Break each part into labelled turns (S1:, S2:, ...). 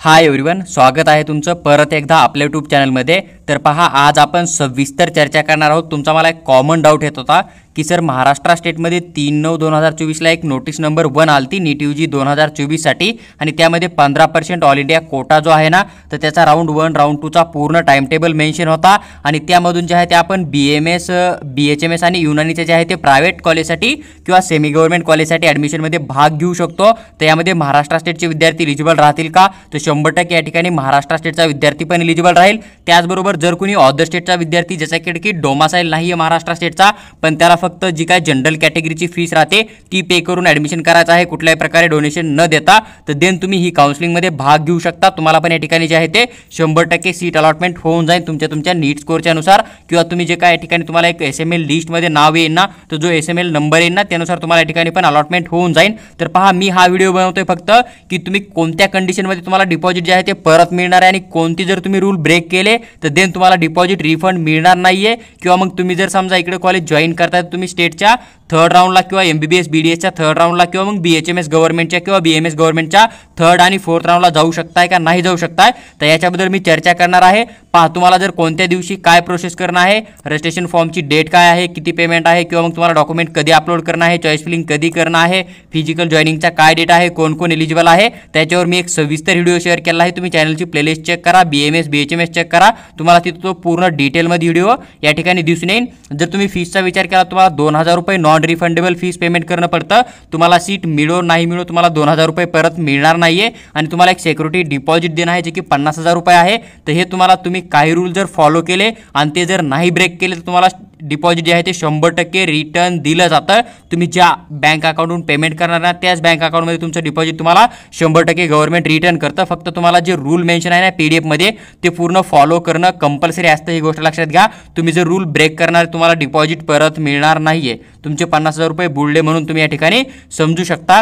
S1: Hi everyone, स्वागत आहे तुमचं परत एकदा आपल्या यूट्यूब चॅनलमध्ये। तर पहा, आज आपण सविस्तर चर्चा करणार आहोत। तुमचा मला एक कॉमन डाऊट येत होता की सर महाराष्ट्र स्टेटमध्ये 3/9/2024 एक नोटीस नंबर 1 आलती नीट यूजी 2024 साठी आणि त्यामध्ये 15% ऑल इंडिया कोटा जो आहे ना, तर त्याचा राऊंड 1 राऊंड 2 चा पूर्ण टाइम टेबल मेन्शन होता आणि त्यामधून जे आहे ते आपण BMS BHMS आणि युनानीचे जे आहे ते प्रायव्हेट कॉलेजसाठी किंवा सेमी गव्हर्नमेंट कॉलेजसाठी ॲडमिशनमध्ये भाग घेऊ शकतो। तर यामध्ये महाराष्ट्र स्टेटचे विद्यार्थी एलिजिबल राहतील का? तर 100% या ठिकाणी महाराष्ट्र स्टेटचा विद्यार्थी पण एलिजिबल राहील। त्याचबरोबर जर कोणी अदर स्टेटचा विद्यार्थी ज्याचा की डोमासाईल नाही आहे महाराष्ट्र स्टेटचा, पण त्याला फक्त जी काय जनरल कॅटेगरीची फीस राहते ती पे करून ॲडमिशन करायचं आहे कुठल्याही प्रकारे डोनेशन न देता, तर देन तुम्ही ही काउन्सिलिंगमध्ये भाग घेऊ शकता। तुम्हाला पण या ठिकाणी जे आहे ते 100% सीट अलॉटमेंट होऊन जाईल तुमच्या नीट स्कोरच्या अनुसार, किंवा तुम्ही जे काय या ठिकाणी तुम्हाला एक SML लिस्टमध्ये नाव येईल ना, तो जो SML नंबर येईल ना त्यानुसार तुम्हाला या ठिकाणी पण अलॉटमेंट होऊन जाईल। तर पहा, मी हा व्हिडिओ बनवतोय फक्त की तुम्ही कोणत्या कंडिशनमध्ये तुम्हाला डिपॉझिट जे आहे ते परत मिळणार आहे आणि कोणती जर तुम्ही रूल ब्रेक केले तर देन तुम्हाला डिपॉझिट रिफंड मिळणार नाहीये। किंवा मग तुम्ही जर समजा इकडे कॉलेज जॉईन करताय तुम्ही स्टेटच्या 3rd राऊंडला किंवा MBBS BDSच्या 3rd राऊंडला किंवा मग BHMS गव्हर्नमेंटच्या किंवा BMS गव्हर्नमेंटच्या 3rd आणि 4th राऊंडला जाऊ शकताय का नाही जाऊ शकताय, तर याच्याबद्दल मी चर्चा करणार आहे। पहा, तुम्हाला जर कोणत्या दिवशी काय प्रोसेस करणं आहे, रजिस्ट्रेशन फॉर्मची डेट काय आहे, किती पेमेंट आहे, किंवा मग तुम्हाला डॉक्युमेंट कधी अपलोड करणं आहे, चॉईस फिलिंग कधी करणं आहे, फिजिकल जॉईनिंगचा काय डेट आहे, कोण कोण एलिजिबल आहे, त्याच्यावर मी एक सविस्तर व्हिडिओ शेअर केला आहे। तुम्ही चॅनलची प्लेलिस्ट चेक करा, BMS BHMS चेक करा, तुम्हाला तिथं तो पूर्ण डिटेलमध्ये व्हिडिओ या ठिकाणी दिसून येईल। जर तुम्ही फीसचा विचार केला, तुम्हाला 2000 रुपये नॉन रिफंडेबल फीस पेमेंट करणं पडतं। तुम्हाला सीट मिळो नाही मिळो तुम्हाला 2000 रुपये परत मिळणार नाहीये आणि तुम्हाला एक सिक्युरिटी डिपॉझिट देणं आहे जे की 50,000 रुपये आहे। तर हे तुम्ही काही रूल जर फॉलो केले आणि ते जर नाही ब्रेक केले तर तुम्हाला डिपॉझिट जे आहे ते 100% रिटर्न दिलं जातं। तुम्ही ज्या बँक अकाउंटवरून पेमेंट करणार ना त्याच बँक अकाउंटमध्ये तुमचं डिपॉझिट तुम्हाला 100% गव्हर्नमेंट रिटर्न करतं। फक्त तुम्हाला जे रूल मेन्शन आहे ना PDF मध्ये ते पूर्ण फॉलो करणं कंपल्सरी असतं, ही गोष्ट लक्षात घ्या। तुम्ही जर रूल ब्रेक करणार तुम्हाला डिपॉझिट परत मिळणार नाहीये। तुमचे 50,000 रुपये बुडले म्हणून तुम्ही या ठिकाणी समजू शकता।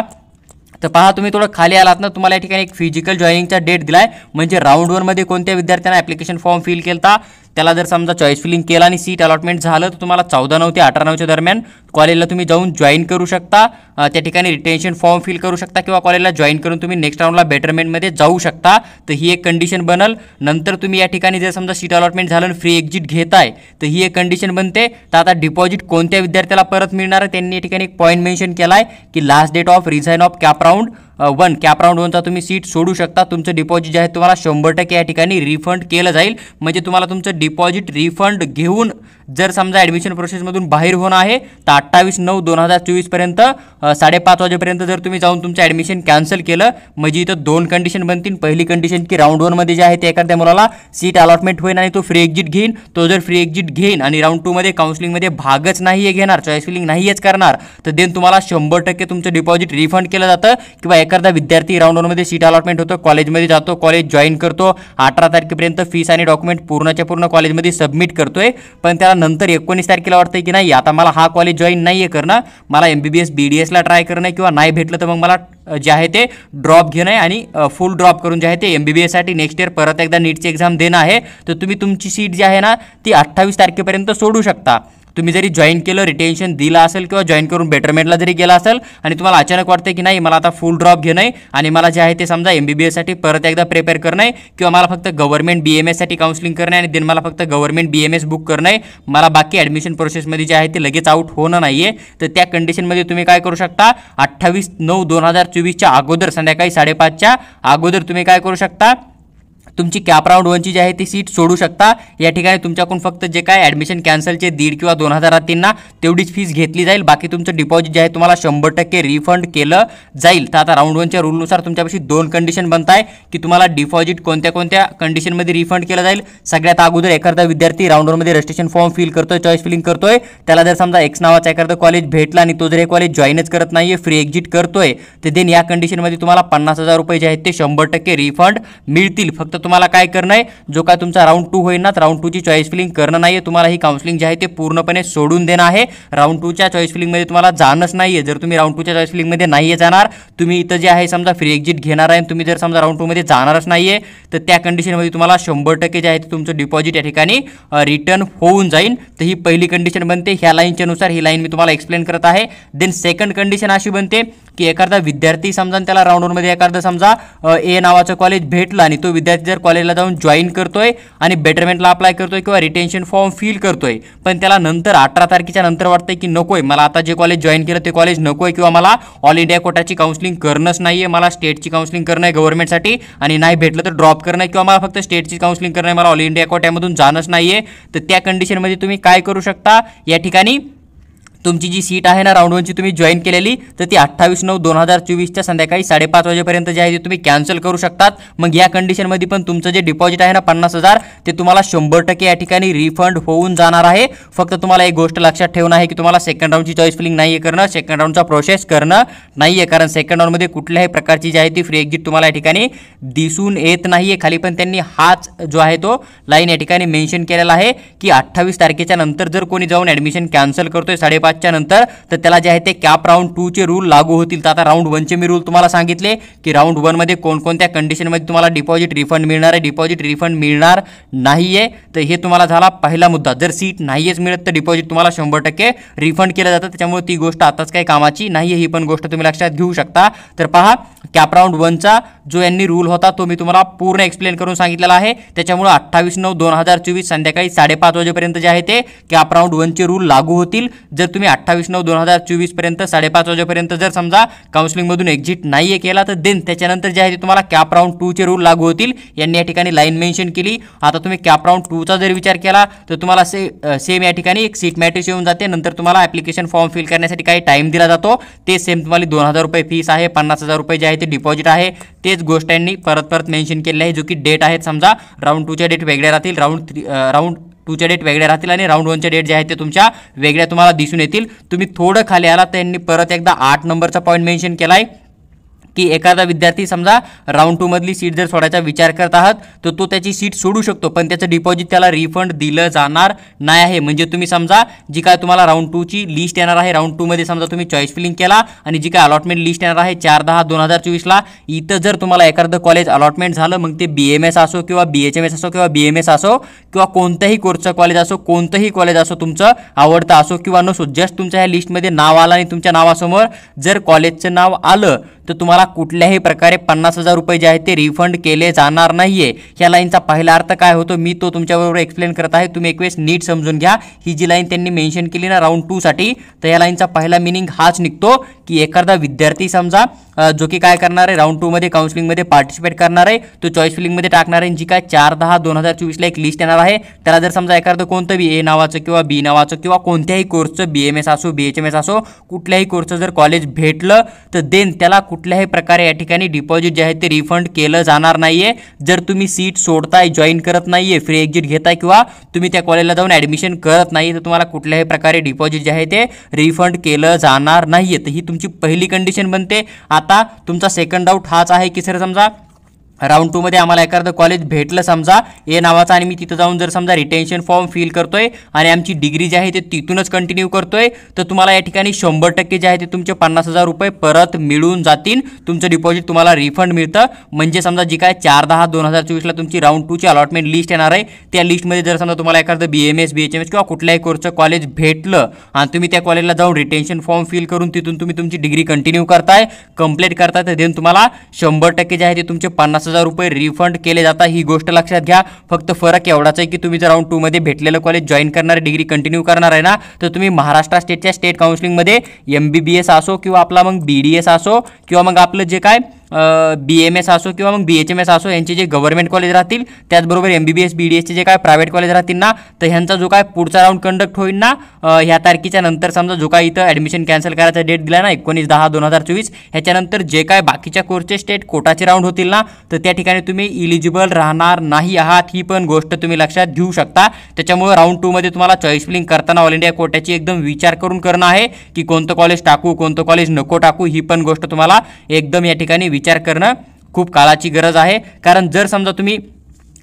S1: तर पहा, तुम्ही थोडं खाली आलात ना, तुम्हाला या ठिकाणी एक फिजिकल जॉईनिंगचा डेट दिलाय, म्हणजे राऊंड 1 मध्ये कोणत्या विद्यार्थ्यांना ॲप्लिकेशन फॉर्म फिल केलता त्याला जर समजा चॉईस फिलिंग केला आणि सीट अलॉटमेंट झालं तर तुम्हाला 14/9 ते 18/9 दरम्यान कॉलेजला तुम्ही जाऊन जॉईन करू शकता। त्या ठिकाणी रिटेन्शन फॉर्म फिल करू शकता किंवा कॉलेजला जॉईन करून तुम्ही नेक्स्ट राऊंडला बेटरमेंटमध्ये जाऊ शकता। तर ही एक कंडिशन बनल। नंतर तुम्ही या ठिकाणी जर समजा सीट अलॉटमेंट झालं आणि फ्री एक्झिट घेताय तर ही एक कंडिशन बनते। तर आता डिपॉझिट कोणत्या विद्यार्थ्याला परत मिळणार आहे त्यांनी या ठिकाणी एक पॉईंट मेन्शन केला आहे की last date of resign of CAP round 1 चा तुम्ही सीट सोडू शकता। तुमचं डिपॉझिट जे आहे तुम्हाला 100% या ठिकाणी रिफंड केलं जाईल। म्हणजे तुम्हाला तुमचं डिपॉझिट रिफंड घेऊन जर समजा ॲडमिशन प्रोसेसमधून बाहेर होणं आहे तर 28/9/2024 पर्यंत 5:30 वाजेपर्यंत जर तुम्ही जाऊन तुमचं ॲडमिशन कॅन्सल केलं म्हणजे इथं 2 कंडिशन बनतील। पहिली कंडिशन की राऊंड 1 मध्ये जे आहे ते एखाद्या मुलाला सीट अलॉटमेंट होईल आणि तो फ्री एक्झिट घेईन। तो जर फ्री एक्झिट घेईन आणि राऊंड 2 मध्ये काउन्सिलिंगमध्ये भागच नाही घेणार, चॉईस फिलिंग नाहीच करणार, तर देन तुम्हाला 100% तुमचं डिपॉझिट रिफंड केलं जातं। किंवा एखादा विद्यार्थी राऊंड 1 मध्ये सीट अलॉटमेंट होतं, कॉलेजमध्ये जातो, कॉलेज जॉईन करतो, 18 तारखेपर्यंत फीस आणि डॉक्युमेंट पूर्णच्या पूर्ण कॉलेजमध्ये सबमिट करतोय, पण त्याला नंतर 19 तारखेला वाटतंय की नाही आता मला हा कॉलेज जॉईन नाहीये करणं, मला MBBS BDSला ट्राय करणं किंवा नाही भेटलं तर मग मला जे आहे ते ड्रॉप घेणं आहे आणि फुल ड्रॉप करून जे आहे ते MBBS साठी नेक्स्ट इयर परत एकदा नीटची एक्झाम देणं आहे। तर तुम्ही तुमची सीट जी आहे ना ती 28 तारखेपर्यंत सोडू शकता। तुम्ही जरी जॉईन केलं, रिटेन्शन दिलं असेल किंवा जॉईन करून बेटरमेंटला जरी गेला असेल आणि तुम्हाला अचानक वाटतं की नाही मला आता फुल ड्रॉप घेणं आहे आणि मला जे आहे ते समजा MBBS साठी परत एकदा प्रिपेअर करणं आहे किंवा मला फक्त गव्हर्नमेंट BMS साठी काउन्सिलिंग करणं आहे आणि देन मला फक्त गव्हर्नमेंट BMS बुक करणं आहे, मला बाकी ॲडमिशन प्रोसेसमध्ये जे आहे ते लगेच आउट होणं नाही आहे, तर त्या कंडिशनमध्ये तुम्ही काय करू शकता, 28/9/2024 अगोदर संध्याकाळी 5:30 अगोदर तुम्ही काय करू शकता, तुमची कॅप राऊंड 1 ची जी आहे ती सीट सोडू शकता। या ठिकाणी तुमच्याकडून फक्त जे काय ॲडमिशन कॅन्सलचे 1.5 किंवा 2,000 राहतील ना तेवढीच फीस घेतली जाईल, बाकी तुमचं डिपॉझिट जे आहे तुम्हाला 100% रिफंड केलं जाईल। तर आता राऊंड 1च्या रूलनुसार तुमच्यापाशी 2 कंडिशन बनत आहे की तुम्हाला डिपॉझिट कोणत्या कोणत्या कंडिशनमध्ये रिफंड केलं जाईल। सगळ्यात अगोदर एखादा विद्यार्थी राऊंड 1 मध्ये रजिस्ट्रेशन फॉर्म फिल करतोय, चॉईस फिलिंग करतोय, त्याला जर समजा X नावाचा एखादा कॉलेज भेटला आणि तो जर हे कॉलेज जॉईनच करत नाहीये, फ्री एक्झिट करतोय, तर देन या कंडिशनमध्ये तुम्हाला 50,000 रुपये जे आहेत ते 100% रिफंड मिळतील। फक्त तुम्हाला काय करणं आहे, जो काय तुमचा राऊंड 2 होईल ना, राऊंड 2 ची चॉईस फिलिंग करणं नाही आहे, तुम्हाला ही काउन्सिलिंग जी आहे ते पूर्णपणे सोडून देणं आहे. राऊंड 2 च्या चॉईस फिलिंगमध्ये तुम्हाला जाणंच नाही आहे. जर तुम्ही राऊंड 2 च्या चॉईस फिलिंगमध्ये नाही आहे जाणार, तुम्ही इथं जे आहे समजा फ्री एक्झिट घेणार आहे, तुम्ही जर समजा राऊंड 2 मध्ये जाणारच नाही आहे, तर त्या कंडिशनमध्ये तुम्हाला 100% जे आहे ते तुमचं डिपॉझिट या ठिकाणी रिटर्न होऊन जाईल. तर ही पहिली कंडिशन बनते. ह्या लाईनच्या नुसार ही लाईन मी तुम्हाला एक्सप्लेन करत आहे. देन सेकंड कंडिशन अशी बनते की एखादा विद्यार्थी समजा त्याला राऊंड 1 मध्ये एखादं समजा ए नावाचं कॉलेज भेटलं आणि तो विद्यार्थी जर कॉलेजला जाऊन जॉईन करतोय आणि बेटरमेंटला अप्लाय करतोय किंवा रिटेन्शन फॉर्म फिल करतोय, पण त्याला नंतर 18 तारखेच्या नंतर वाटतंय की नकोय, मला आता जे कॉलेज जॉईन केलं ते कॉलेज नकोय, किंवा मला ऑल इंडिया कोटाची काउन्सिलिंग करणंच नाहीये, मला स्टेटची काउन्सिलिंग करणं आहे गव्हर्नमेंटसाठी, आणि नाही भेटलं तर ड्रॉप करणं, किंवा मला फक्त स्टेटची काउन्सिलिंग करणं आहे, मला ऑल इंडिया कोट्यामधून जाणंच नाहीये. तर त्या कंडिशनमध्ये तुम्ही काय करू शकता, या ठिकाणी तुमची जी सीट आहे ना राऊंड 1 ची तुम्ही जॉईन केलेली, तर ती 28/9/2024 च्या संध्याकाळी 5:30 वाजेपर्यंत जे आहे ते तुम्ही कॅन्सल करू शकतात. मग या कंडिशनमध्ये पण तुमचं जे डिपॉझिट आहे ना 50,000 ते तुम्हाला 100% या ठिकाणी रिफंड होऊन जाणार आहे. फक्त तुम्हाला एक गोष्ट लक्षात ठेवणं आहे की तुम्हाला सेकंड राऊंडची चॉईस फिलिंग नाही करणं, सेकंड राऊंडचा प्रोसेस करणं नाहीये, कारण सेकंड राऊंडमध्ये कुठल्याही प्रकारची जी आहे ती फ्री एक्झिट तुम्हाला या ठिकाणी दिसून येत नाहीये. खाली पण त्यांनी हाच जो आहे तो लाईन या ठिकाणी मेन्शन केलेला आहे की 28 तारखेच्या नंतर जर कोणी जाऊन ॲडमिशन कॅन्सल करतोय 5:30 च्या नंतर, तर त्याला जे आहे ते कॅप राऊंड 2 चे रूल लागू होतील. तर आता राऊंड 1 चे मी रूल तुम्हाला सांगितले की राऊंड 1 मध्ये कोणकोणत्या कंडिशनमध्ये तुम्हाला डिपॉझिट रिफंड मिळणार आहे, डिपॉझिट रिफंड मिळणार नाहीये. तर हे तुम्हाला झाला पहिला मुद्दा. जर सीट नाहीच मिळत तर डिपॉझिट तुम्हाला 100% रिफंड केलं जातं, त्याच्यामुळे ती गोष्ट आताच काही कामाची नाहीये, ही पण गोष्ट तुम्ही लक्षात घेऊ शकता. तर पहा, कॅप राऊंड 1 चा जो यांनी रूल होता तो मी तुम्हाला पूर्ण एक्सप्लेन करून सांगितलेला आहे. त्याच्यामुळे 28/9/2024 संध्याकाळी 5:30 वाजेपर्यंत जे आहे ते कॅप राऊंड 1 चे रूल लागू होतील. जर तुम्ही 28/9/2024 पर्यंत 5:30 वाजेपर्यंत जर समजा काउन्सिलिंग मधून एक्झिट नाहीये केला, तर देन त्याच्यानंतर जे आहे ते तुम्हाला कॅप राऊंड 2 चे रूल लागू होतील. यांनी या ठिकाणी लाईन मेन्शन केली. आता तुम्ही कॅप राऊंड 2 चा जर विचार केला तर तुम्हाला सेम या ठिकाणी एक सीट मॅट्रिक्स येऊन जाते. नंतर तुम्हाला ॲप्लिकेशन फॉर्म फिल करण्यासाठी काही टाइम दिला जातो. ते सेम तुम्हाला 2,000 रुपये फीस आहे, 50,000 रुपये जे आहे ते डिपॉझिट आहे. तेच गोष्ट यांनी परत मेन्शन केली आहे, जो की डेट आहेत समजा राऊंड 2 च्या डेट वेगळ्या राहतील, राऊंड 2 च्या डेट वेगळ्या राहतील आणि राऊंड 1 च्या डेट जे आहे ते तुमच्या वेगळ्या तुम्हाला दिसून येतील. तुम्ही थोडं खाली आला तर त्यांनी परत एकदा 8 नंबरचा पॉईंट मेन्शन केलाय की एखादा विद्यार्थी समजा राऊंड 2 मधली सीट जर सोडायचा विचार करत आहात तर तो त्याची सीट सोडू शकतो, पण त्याचं डिपॉझिट त्याला रिफंड दिलं जाणार नाही आहे. म्हणजे तुम्ही समजा जी काय तुम्हाला राऊंड 2 ची लिस्ट येणार आहे, राऊंड 2 मध्ये समजा तुम्ही चॉईस फिलिंग केला आणि जी काय अलॉटमेंट लिस्ट येणार आहे 4/10/2024 ला, इथं जर तुम्हाला एखादं कॉलेज अलॉटमेंट झालं, मग ते BMS असो किंवा BHMS असो किंवा BMS असो किंवा कोणत्याही कोर्सचं कॉलेज असो, कोणतंही कॉलेज असो, तुमचं आवडतं असो किंवा नसो, जस्ट तुमच्या ह्या लिस्टमध्ये नाव आलं आणि तुमच्या नावासमोर जर कॉलेजचं नाव आलं तर तुम्हाला कुठल्याही प्रकारे 50,000 रुपये जे आहेत ते रिफंड केले जाणार नाहीये. ह्या लाईनचा पहिला अर्थ काय होतो मी तो तुमच्याबरोबर एक्सप्लेन करत आहे, तुम्ही एक वेळेस नीट समजून घ्या. ही जी लाईन त्यांनी मेन्शन केली ना राऊंड 2 साठी, तर या लाईनचा पहिला मिनिंग हाच निघतो की एखादा विद्यार्थी समजा जो की काय करणार आहे, राऊंड 2 मध्ये काउन्सिलिंगमध्ये पार्टिसिपेट करणार आहे, तो चॉईस फिलिंगमध्ये टाकणार आहे. जी काय 4/10/2024 ला एक लिस्ट येणार आहे, त्याला जर समजा एखादं कोणतं बी ए नावाचं किंवा बी नावाचं किंवा कोणत्याही कोर्सचं BMS असो BHMS असो कुठल्याही कोर्सचं जर कॉलेज भेटलं, तर देन त्याला कुठल्याही प्रकारे या ठिकाणी डिपॉझिट जे आहे ते रिफंड केलं जाणार नाहीये. जर तुम्ही सीट सोडताय, जॉईन करत नाहीये, फ्री एक्झिट घेताय किंवा तुम्ही त्या कॉलेजला जाऊन ॲडमिशन करत नाही, तर तुम्हाला कुठल्याही प्रकारे डिपॉझिट जे आहे ते रिफंड केलं जाणार नाहीये. तर ही तुमची पहिली कंडिशन बनते. आता तुमचा सेकंड डाऊट हाच आहे की सर समजा राऊंड 2 मध्ये आम्हाला एखादं कॉलेज भेटलं समजा ए नावाचं आणि मी तिथं जाऊन जर समजा रिटेन्शन फॉर्म फिल करतोय आणि आमची डिग्री जी आहे ते तिथूनच कंटिन्यू करतोय, तर तुम्हाला या ठिकाणी 100% जे आहे ते तुमचे 50,000 रुपये परत मिळून जातील. तुमचं डिपॉझिट तुम्हाला रिफंड मिळतं. म्हणजे समजा जी काय 4/10/2024 ला तुमची राऊंड 2 ची अलॉटमेंट लिस्ट येणार आहे, त्या लिस्टमध्ये जर समजा तुम्हाला एखादं BMS BHMS किंवा कुठल्याही कोर्सचं कॉलेज भेटलं आणि तुम्ही त्या कॉलेजला जाऊन रिटेन्शन फॉर्म फिल करून तिथून तुम्ही तुमची डिग्री कंटिन्यू करताय, कंप्लीट करताय, तर देन तुम्हाला 100% जे आहे ते तुमचे 50,000 रुपये रिफंड केले जातात. ही गोष्ट लक्षात घ्या. फक्त फरक एवढाच आहे की तुम्ही जर राऊंड 2 मध्ये भेटलेलं कॉलेज जॉईन करणार, डिग्री कंटिन्यू करणार आहे ना, तर तुम्ही महाराष्ट्र स्टेटच्या स्टेट काउन्सिलिंगमध्ये MBBS असो किंवा आपला मग BDS असो किंवा मग आपलं जे काय BMS असो किंवा मग BHMS असो, यांचे जे गव्हर्नमेंट कॉलेज राहतील, त्याचबरोबर MBBS BDS चे जे काय प्रायव्हेट कॉलेज राहतील ना, तर ह्यांचा जो काय पुढचा राऊंड कंडक्ट होईल ना ह्या तारखेच्या नंतर, समजा जो काय इथं ॲडमिशन कॅन्सल करायचा डेट दिला ना 19/10/2024, ह्याच्यानंतर जे काय बाकीच्या कोर्सचे स्टेट कोटाचे राऊंड होतील ना, तर त्या ठिकाणी तुम्ही इलिजिबल राहणार नाही आहात. ही पण गोष्ट तुम्ही लक्षात घेऊ शकता. त्याच्यामुळे राऊंड 2 मध्ये तुम्हाला चॉईस फिलिंग करताना ऑल इंडिया कोट्याची एकदम विचार करून करणं आहे की कोणतं कॉलेज टाकू, कोणतं कॉलेज नको टाकू. ही पण गोष्ट तुम्हाला एकदम या ठिकाणी विचार करणं खूप काळाची गरज आहे. कारण जर समजा तुम्ही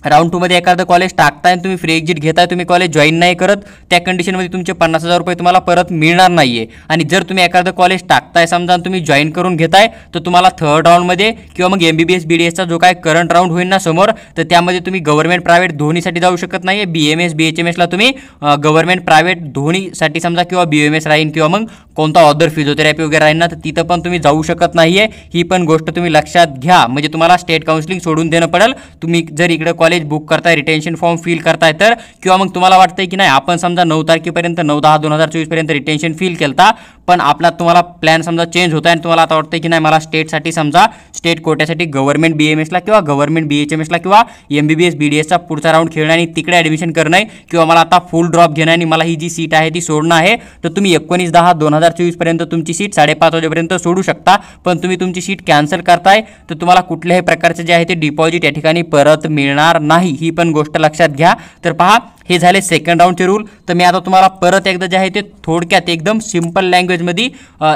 S1: राऊंड 2 मध्ये एखादं कॉलेज टाकताय आणि तुम्ही फ्री एक्झिट घेताय, तुम्ही कॉलेज जॉईन नाही करत, त्या कंडिशनमध्ये तुमचे 50,000 रुपये तुम्हाला परत मिळणार नाहीये. आणि जर तुम्ही एखादं कॉलेज टाकताय समजा आणि तुम्ही जॉईन करून घेताय, तर तुम्हाला थर्ड राऊंडमध्ये किंवा मग MBBS BDSचा जो काय करंट राऊंड होईल ना समोर, तर त्यामध्ये तुम्ही गव्हर्नमेंट प्रायव्हेट दोन्हीसाठी जाऊ शकत नाहीये. BMS BHMSला तुम्ही गव्हर्नमेंट प्रायव्हेट दोन्हीसाठी समजा किंवा BMS राहीन किंवा मग कोणता ऑदर फिजिओथेरपी वगैरे राहील ना, तर तिथं पण तुम्ही जाऊ शकत नाहीये. ही पण गोष्ट तुम्ही लक्षात घ्या. म्हणजे तुम्हाला स्टेट काउन्सिलिंग सोडून देणं पडेल. तुम्ही जर इकडे कॉलेज बुक करताय, रिटेन्शन फॉर्म फिल करताय तर, किंवा मग तुम्हाला वाटतंय की नाही आपण समजा 9 तारखेपर्यंत 9/10/2024 पर्यंत रिटेन्शन फिल केलता, पण आपला तुम्हाला प्लॅन समजा चेंज होता आणि तुम्हाला आता वाटतंय की नाही मला स्टेटसाठी समजा स्टेट कोट्यासाठी गव्हर्नमेंट BMSला किंवा गव्हर्नमेंट BHMSला किंवा MBBS BDSचा पुढचा राऊंड खेळणं आणि तिकडे ॲडमिशन करणं आहे, किंवा मला आता फुल ड्रॉप घेणं आणि मला ही जी सीट आहे ती सोडणं आहे, तर तुम्ही 19/10/2024 पर्यंत तुमची सीट 5:30 वाजेपर्यंत सोडू शकता. पण तुम्ही तुमची सीट कॅन्सल करताय तर तुम्हाला कुठल्याही प्रकारचे जे आहे ते डिपॉझिट या ठिकाणी परत मिळणार नाही. ही पण गोष्ट लक्षात घ्या. तर पहा, हे झाले सेकंड राऊंडचे रूल. तर मी आता तुम्हाला परत एकदा जे आहे ते थोडक्यात एकदम सिंपल लँग्वेजमध्ये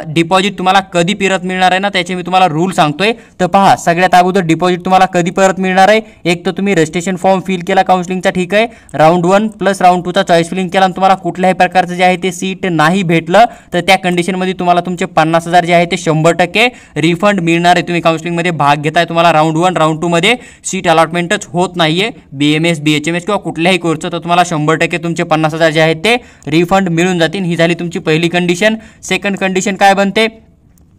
S1: डिपॉझिट तुम्हाला कधी परत मिळणार आहे ना त्याचे मी तुम्हाला रूल सांगतोय. तर पहा, सगळ्यात अगोदर डिपॉझिट तुम्हाला कधी परत मिळणार आहे. एक तर तुम्ही रजिस्ट्रेशन फॉर्म फिल केला काउन्सिलिंगचा, ठीक आहे, राऊंड 1 प्लस राऊंड 2चा चॉईस फिलिंग केला आणि तुम्हाला कुठल्याही प्रकारचं जे आहे ते सीट नाही भेटलं, तर त्या कंडिशनमध्ये तुम्हाला तुमचे 50,000 जे आहे ते 100% रिफंड मिळणार आहे. तुम्ही काउन्सिलिंगमध्ये भाग घेताय, तुम्हाला राऊंड 1 राऊंड 2 मध्ये सीट अलॉटमेंटच होत नाहीये BMS BHMS किंवा कुठल्याही कोर्सचं, तर तुम्हाला 100% तुमचे 50,000 जे आहेत ते रिफंड मिळून जातील. ही झाली तुमची पहिली कंडिशन. सेकंड कंडिशन काय बनते?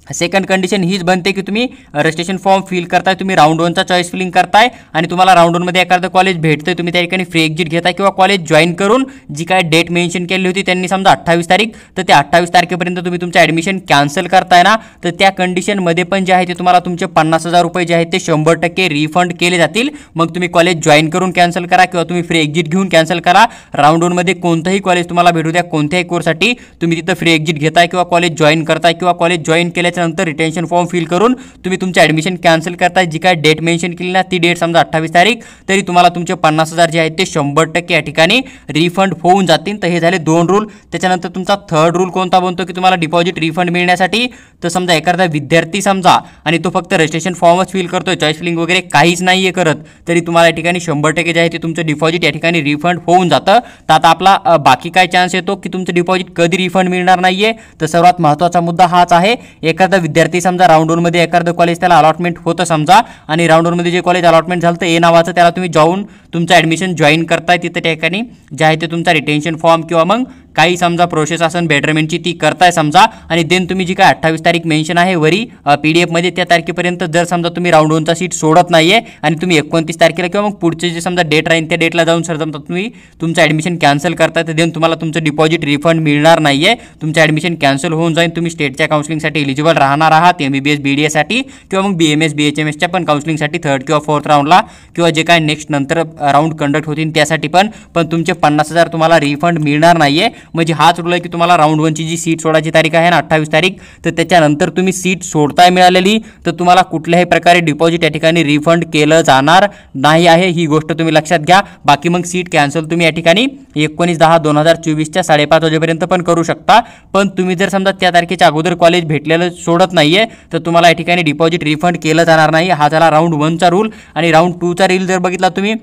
S1: सेकंड कंडिशन हीच बनते की तुम्ही रजिस्ट्रेशन फॉर्म फिल करताय, तुम्ही राऊंड 1चा चॉईस फिलिंग करताय आणि तुम्हाला राऊंड 1मध्ये एखादं कॉलेज भेटतंय, तुम्ही त्या ठिकाणी फ्री एक्झिट घेताय किंवा कॉलेज जॉईन करून जी काय डेट मेन्शन केली होती त्यांनी समजा 28 तारीख, तर त्या 28 तारखेपर्यंत तुम्ही तुमचं ॲडमिशन कॅन्सल करताय ना, तर त्या कंडिशनमध्ये पण जे आहे ते तुम्हाला तुमचे 50,000 रुपये जे आहेत ते 100% रिफंड केले जातील. मग तुम्ही कॉलेज जॉईन करून कॅन्सल करा किंवा तुम्ही फ्री एक्झिट घेऊन कॅन्सल करा. राऊंड 1मध्ये कोणतंही कॉलेज तुम्हाला भेटू द्या, कोणत्याही कोर्ससाठी तुम्ही तिथं फ्री एक्झिट घेताय किंवा कॉलेज जॉईन करताय किंवा कॉलेज जॉईन केल्याच्या नंतर रिटेन्शन फॉर्म फिल करून तुम्ही तुमचे ॲडमिशन कॅन्सल करताय, जी काय डेट मेन्शन केली ना ती डेट समजा 28 तारीख, तरी तुम्हाला तुमचे 50,000 जे आहेत ते 100% या ठिकाणी रिफंड होऊन जातील. तर हे झाले 2 रूल. त्याच्यानंतर तुमचा थर्ड रूल कोणता बनतो की तुम्हाला डिपॉझिट रिफंड मिळण्यासाठी, तर समजा एखादा विद्यार्थी समजा आणि तो फक्त रजिस्ट्रेशन फॉर्मच फिल करतोय, चॉईस फिलिंग वगैरे काहीच नाहीये करत, तरी तुम्हाला या ठिकाणी 100% जे आहे ते तुमचं डिपॉझिट या ठिकाणी रिफंड होऊन जातं. तर आता आपला बाकी काय चान्स येतो की तुमचं डिपॉझिट कधी रिफंड मिळणार नाहीये. तर सर्वात महत्त्वाचा मुद्दा हाच आहे, एखादा विद्यार्थी समजा राऊंड 1 मध्ये एखादं कॉलेज त्याला अलॉटमेंट होतं समजा, आणि राऊंड 1 मध्ये जे कॉलेज अलॉटमेंट झालं तर A नावाचं, त्याला तुम्ही जाऊन तुमचं ॲडमिशन जॉईन करताय, तिथं त्या ठिकाणी जे आहे ते तुमचा रिटेन्शन फॉर्म किंवा मग काही समजा प्रोसेस असेल बेटरमेंटची ती करताय समजा, आणि देन तुम्ही जी काय 28 तारीख मेन्शन आहे वरी PDF मध्ये त्या तारखेपर्यंत जर समजा तुम्ही राऊंड 1चा सीट सोडत नाहीये आणि तुम्ही 29 तारखेला किंवा मग पुढचे जे समजा डेट राहील त्या डेटला जाऊन सर समजा तुम्ही तुमचं ॲडमिशन कॅन्सल करताय, तर देन तुम्हाला तुमचं डिपॉझिट रिफंड मिळणार नाहीये. तुमचं ॲडमिशन कॅन्सल होऊन जाईल. तुम्ही स्टेटच्या काउन्सिलिंगसाठी एलिजिबल राहणार आहात, MBBS BDS साठी किंवा मग BMS BHMSच्या पण काउन्सिलिंगसाठी थर्ड किंवा फोर्थ राऊंडला किंवा जे काय नेक्स्ट नंतर राऊंड कंडक्ट होतील त्यासाठी पण तुमचे 50,000 तुम्हाला रिफंड मिळणार नाहीये. म्हणजे हाच रूल आहे की तुम्हाला राऊंड 1ची जी सीट सोडायची तारीख आहे ना 28 तारीख, तर त्याच्यानंतर तुम्ही सीट सोडताय मिळालेली, तर तुम्हाला कुठल्याही प्रकारे डिपॉझिट या ठिकाणी रिफंड केलं जाणार नाही आहे. ही गोष्ट तुम्ही लक्षात घ्या. बाकी मग सीट कॅन्सल तुम्ही या ठिकाणी 19/10/2024च्या 5:30 वाजेपर्यंत पण करू शकता. पण तुम्ही जर समजा त्या तारखेच्या अगोदर कॉलेज भेटलेलं सोडत नाहीये, तर तुम्हाला या ठिकाणी डिपॉझिट रिफंड केलं जाणार नाही. हा झाला राऊंड 1चा रूल. आणि राऊंड 2चा रूल जर बघितला तुम्ही,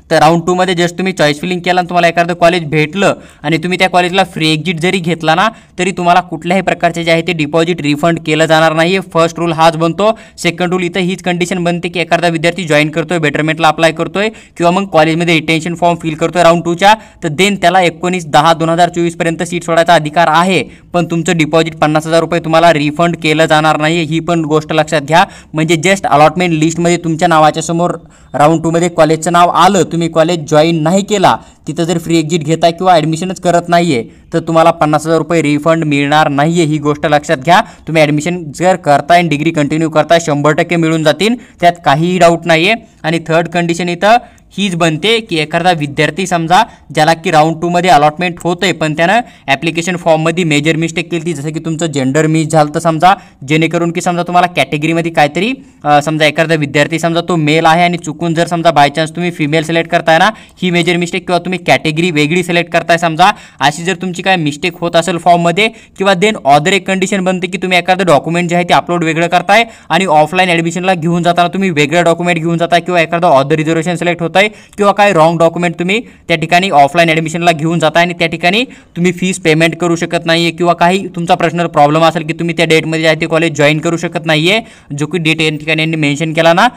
S1: तर राऊंड 2 मध्ये जस्ट तुम्ही चॉईस फिलिंग केला आणि तुम्हाला एखादं कॉलेज भेटलं आणि तुम्ही त्या कॉलेजला फ्री एक्झिट जरी घेतला ना, तरी तुम्हाला कुठल्याही प्रकारचे जे आहे ते डिपॉझिट रिफंड केलं जाणार नाही. फर्स्ट रूल हाच बनतो. सेकंड रूल इथं हीच कंडिशन बनते की एखादा विद्यार्थी जॉईन करतोय, बेटरमेंटला अप्लाय करतोय किंवा मग कॉलेजमध्ये रिटेन्शन फॉर्म फिल करतोय राऊंड 2च्या, तर देन त्याला 19/10/2024 पर्यंत सीट सोडायचा अधिकार आहे. पण तुमचं डिपॉझिट 50,000 रुपये तुम्हाला रिफंड केलं जाणार नाही. ही पण गोष्ट लक्षात घ्या. म्हणजे जस्ट अलॉटमेंट लिस्टमध्ये तुमच्या नावाच्या समोर राऊंड 2 मध्ये कॉलेजचं नाव आलं, तुम्ही कॉलेज जॉईन नाही केला, तिथं जर फ्री एक्झिट घेताय किंवा ॲडमिशनच करत नाहीये, तर तुम्हाला 50,000 रुपये रिफंड मिळणार नाहीये. ही गोष्ट लक्षात घ्या. तुम्ही ॲडमिशन जर करताय आणि डिग्री कंटिन्यू करताय 100% मिळून जातील, त्यात काहीही डाऊट नाहीये. आणि थर्ड कंडिशन इथं हीच बनते की एखादा विद्यार्थी समजा ज्याला की राऊंड 2 मध्ये अलॉटमेंट होतंय, पण त्यानं ॲप्लिकेशन फॉर्ममध्ये मेजर मिस्टेक केली, जसं की तुमचं जेंडर मिस झालं तर समजा, जेणेकरून की समजा तुम्हाला कॅटेगरीमध्ये काहीतरी समजा एखादा विद्यार्थी समजा तो मेल आहे आणि चुकून जर समजा बाय चान्स तुम्ही फिमेल सिलेक्ट करताय ना, ही मेजर मिस्टेक किंवा तुम्ही तुम्ही कॅटेगरी वेगळी सिलेक्ट करताय समजा, अशी जर तुमची काय मिस्टेक होत असेल फॉर्ममध्ये, किंवा देन ऑदर एक कंडिशन बनते की तुम्ही एखादं डॉक्युमेंट जे आहे ते अपलोड वेगळं करताय आणि ऑफलाईन ॲडमिशनला घेऊन जाताना तुम्ही वेगळं डॉक्युमेंट घेऊन जाताय, किंवा एखादं ऑदर रिझर्वेशन सिलेक्ट होत आहे, किंवा काय रॉंग डॉक्युमेंट तुम्ही त्या ठिकाणी ऑफलाईन ॲडमिशनला घेऊन जाताय आणि त्या ठिकाणी तुम्ही फीस पेमेंट करू शकत नाहीये, किंवा काही तुमचा पर्सनल प्रॉब्लेम असेल की तुम्ही त्या डेटमध्ये जे आहे ते कॉलेज जॉईन करू शकत नाहीये, जो की डेट या ठिकाणी यांनी मेन्शन केला ना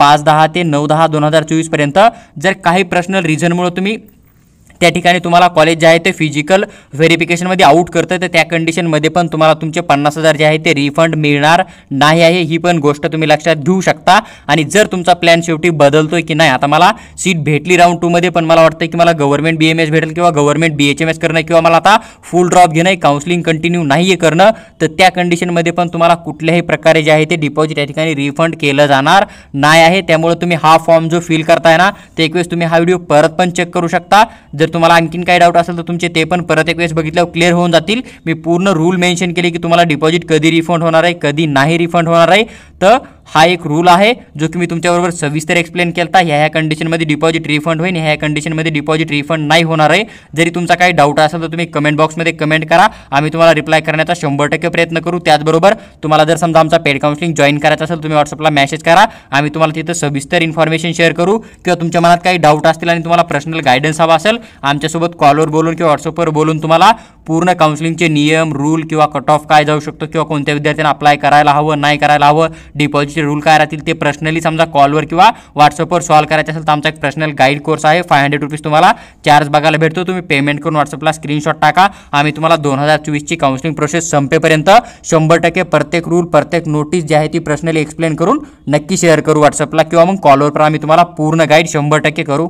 S1: 5/10 ते 9/10/2024 पर्यंत. जर काही पर्सनल रिझनमुळे तुम्ही त्या ठिकाणी तुम्हाला कॉलेज जे आहे ते फिजिकल व्हेरिफिकेशनमध्ये आउट करतं, तर त्या कंडिशनमध्ये पण तुम्हाला तुमचे 50,000 जे आहे ते रिफंड मिळणार नाही आहे. ही पण गोष्ट तुम्ही लक्षात घेऊ शकता. आणि जर तुमचा प्लॅन शेवटी बदलतोय की नाही, आता मला सीट भेटली राऊंड 2 मध्ये, पण मला वाटतं की मला गव्हर्नमेंट BMS भेटेल किंवा गव्हर्नमेंट BHMS करणं, किंवा मला आता फुल ड्रॉप घेणं, काउन्सिलिंग कंटिन्यू नाही आहे करणं, तर त्या कंडिशनमध्ये पण तुम्हाला कुठल्याही प्रकारे जे आहे ते डिपॉझिट या ठिकाणी रिफंड केलं जाणार नाही आहे. त्यामुळे तुम्ही हा फॉर्म जो फिल करताय ना, ते एक वेळेस तुम्ही हा व्हिडिओ परत पण चेक करू शकता. जर तुम्हाला आणखीन काही डाऊट असेल तर तुमचे ते पण परत एक वेळेस बघितल्यावर क्लिअर होऊन जातील. मी पूर्ण रूल मेन्शन केले की तुम्हाला डिपॉझिट कधी रिफंड होणार आहे, कधी नाही रिफंड होणार आहे. तर हा एक रूल आहे जो की मी तुमच्याबरोबर सविस्तर एक्सप्लेन केला. ह्या कंडिशनमध्ये डिपॉझिट रिफंड होईल, ह्या कंडिशनमध्ये डिपॉझिट रिफंड नाही होणार आहे. जरी तुमचा काही डाऊट असेल तर तुम्ही कमेंट बॉक्समध्ये कमेंट करा, आम्ही तुम्हाला रिप्लाय करण्याचा 100% प्रयत्न करू. त्याचबरोबर तुम्हाला जर समजा आमचा पेड काउन्सिलिंग जॉईन करायचं असेल, तुम्ही व्हॉट्सअपला मेसेज करा, आम्ही तुम्हाला तिथं सविस्तर इन्फॉर्मेशन शेअर करू. किंवा तुमच्या मनात काही डाऊट असतील आणि तुम्हाला पर्सनल गायडन्स हवा असेल, आमच्यासोबत कॉलवर बोलून किंवा व्हॉट्सअपवर बोलून तुम्हाला पूर्ण काउन्सिलिंगचे नियम, रूल किंवा कट ऑफ काय जाऊ शकतो, किंवा कोणत्या विद्यार्थ्यांना अप्लाय करायला हवं नाही करायला हवं, डिपॉझिटचे रूल काय राहतील ते पर्सनली समजा कॉलवर किंवा व्हॉट्सअपवर सॉल्व्ह करायचं असेल तर आमचा एक पर्सनल गाईड कोर्स आहे. 500 रुपीज तुम्हाला चार्ज बघायला भेटतो. तुम्ही पेमेंट करून व्हॉट्सअपला स्क्रीनशॉट टाका. आम्ही तुम्हाला 2024ची काउन्सिलिंग प्रोसेस संपेपर्यंत 100% प्रत्येक रूल, प्रत्येक नोटीस जी आहे ती पर्सनली एक्सप्लेन करून नक्की शेअर करू व्हॉट्सअपला, किंवा मग कॉलवर पण आम्ही तुम्हाला पूर्ण गाईड 100% करू.